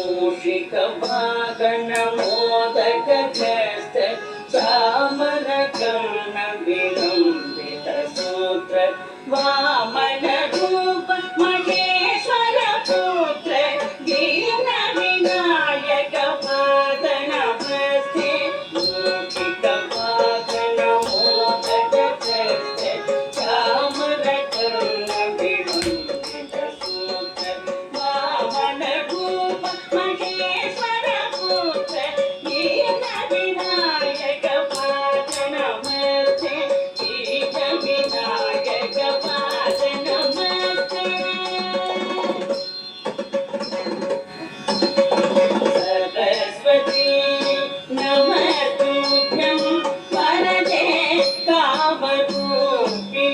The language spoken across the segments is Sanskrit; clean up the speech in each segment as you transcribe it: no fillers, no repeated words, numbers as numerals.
मूषिकवागणमोदकहस्त चामरकर्णविलम्बितसूत्र वामनरूप महेश्वरपुत्र दीनविनायकपादनमस्ते मूषिकवागणमोदकहस्त चामरकर्णविलम्बितसूत्र वामनरूप महेश्वरपुत्र दीनविनायकपादनमस्ते दीनविनायकपादनमस्ते सरस्वती नमस्तुभ्यं वरदे कामरूपिणी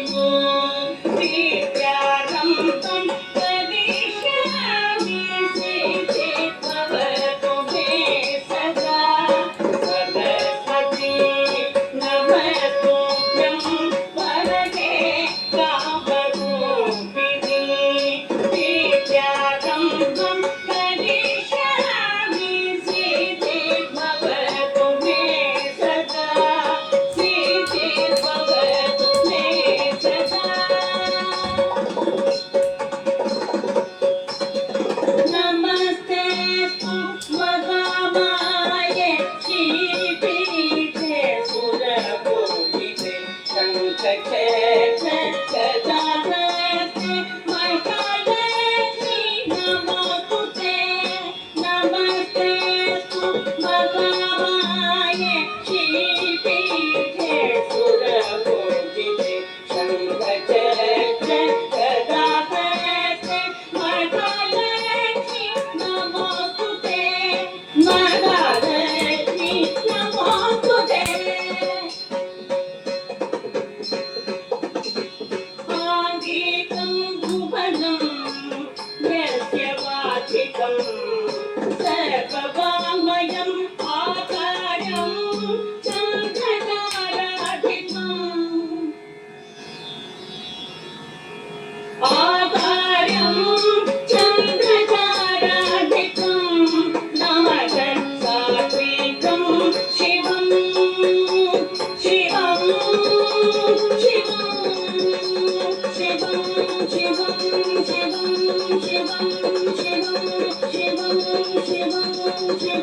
विद्यारम्भं करिष्यामि सिद्धिर्भवतु मे सदा सरस्वती नमस्तुभ्यं वरदे कामरूपिणी विद्यारम्भं करिष्यामि सिद्धिर्भवतु मे सदा सिद्धिर्भवतु मे सदा नमस्तेऽस्तु महामाये श्रीपीठे सुरपूजिते शङ्खचक्र गदाहस्ते महालक्ष्मी नमोस्तुते नमस्तेऽस्तु महामाये श्रीपीठे सुरपूजिते शङ्खचक्र गदाहस्ते महालक्ष्मी नमोस्तुते महालक्ष्मी नमोस्तुते आङ्गिकं भुवनं यस्य वाचिकं सर्ववाङ्मयम् आकारं चन्द्रताराधिपम् आकारं चन्द्रताराधिपं नमः सात्विकं शिवं शिवं शिवं शिवं शिवं शिवं शिवं शिवं